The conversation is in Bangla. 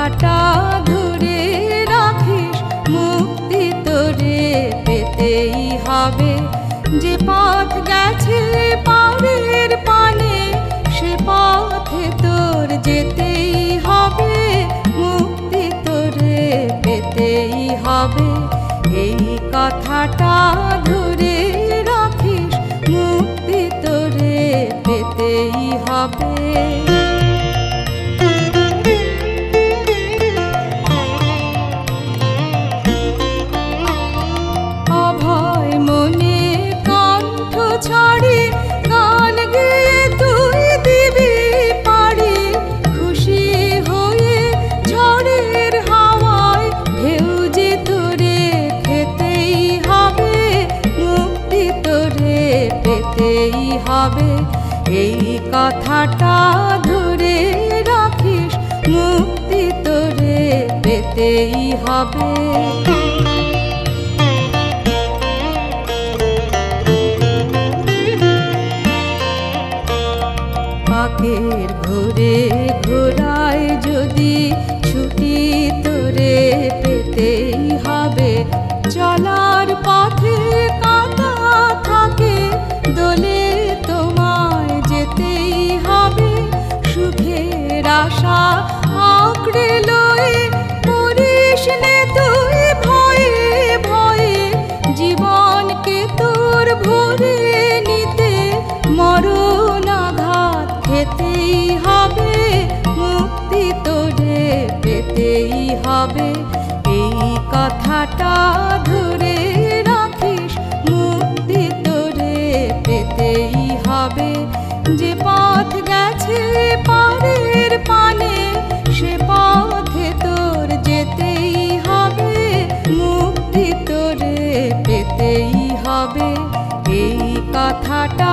কথাটা ধরে রাখিস, মুক্তি তোরে পেতেই হবে। যে পথ গেছে পারের পানে, সে পথে তোর যেতেই হবে, মুক্তি তোরে পেতেই হবে। এই কথাটা ধরে রাখিস, মুক্তি তোরে পেতেই হবে। অভয় মনে কণ্ঠ ছাড়ি গান গেয়ে তুই দিবি পাড়ি, খুশি হয়ে ঝড়ের হাওয়ায় ঢেউ যে তোরে খেতেই হবে, মুক্তি তোরে পেতেই হবে। এই কথাটা ধরে রাখিস, মুক্তি তোরে পেতেই হবে। পাকের ঘুরে ঘোরায় যদি ছুটি তোরে পেতেই হবে, চলার পথে কাঁটা থাকে দোলে তোমায় যেতেই হবে। সুখের আশা আঁকড়ে লয়ে মরিস নে তুই ভয়ে ভয়ে, জীবনকে তোর ভরে নিতে মরণ আঘাত খেতেই হবে, মুক্তি তোরে পেতেই হবে। এই কথাটা ধরে রাখিস, মুক্তি তোরে পেতেই হবে। যে পথ গেছে পারের পানে, সে পথে তোর যেতেই হবে, মুক্তি তোরে পেতেই হবে। এই কথাটা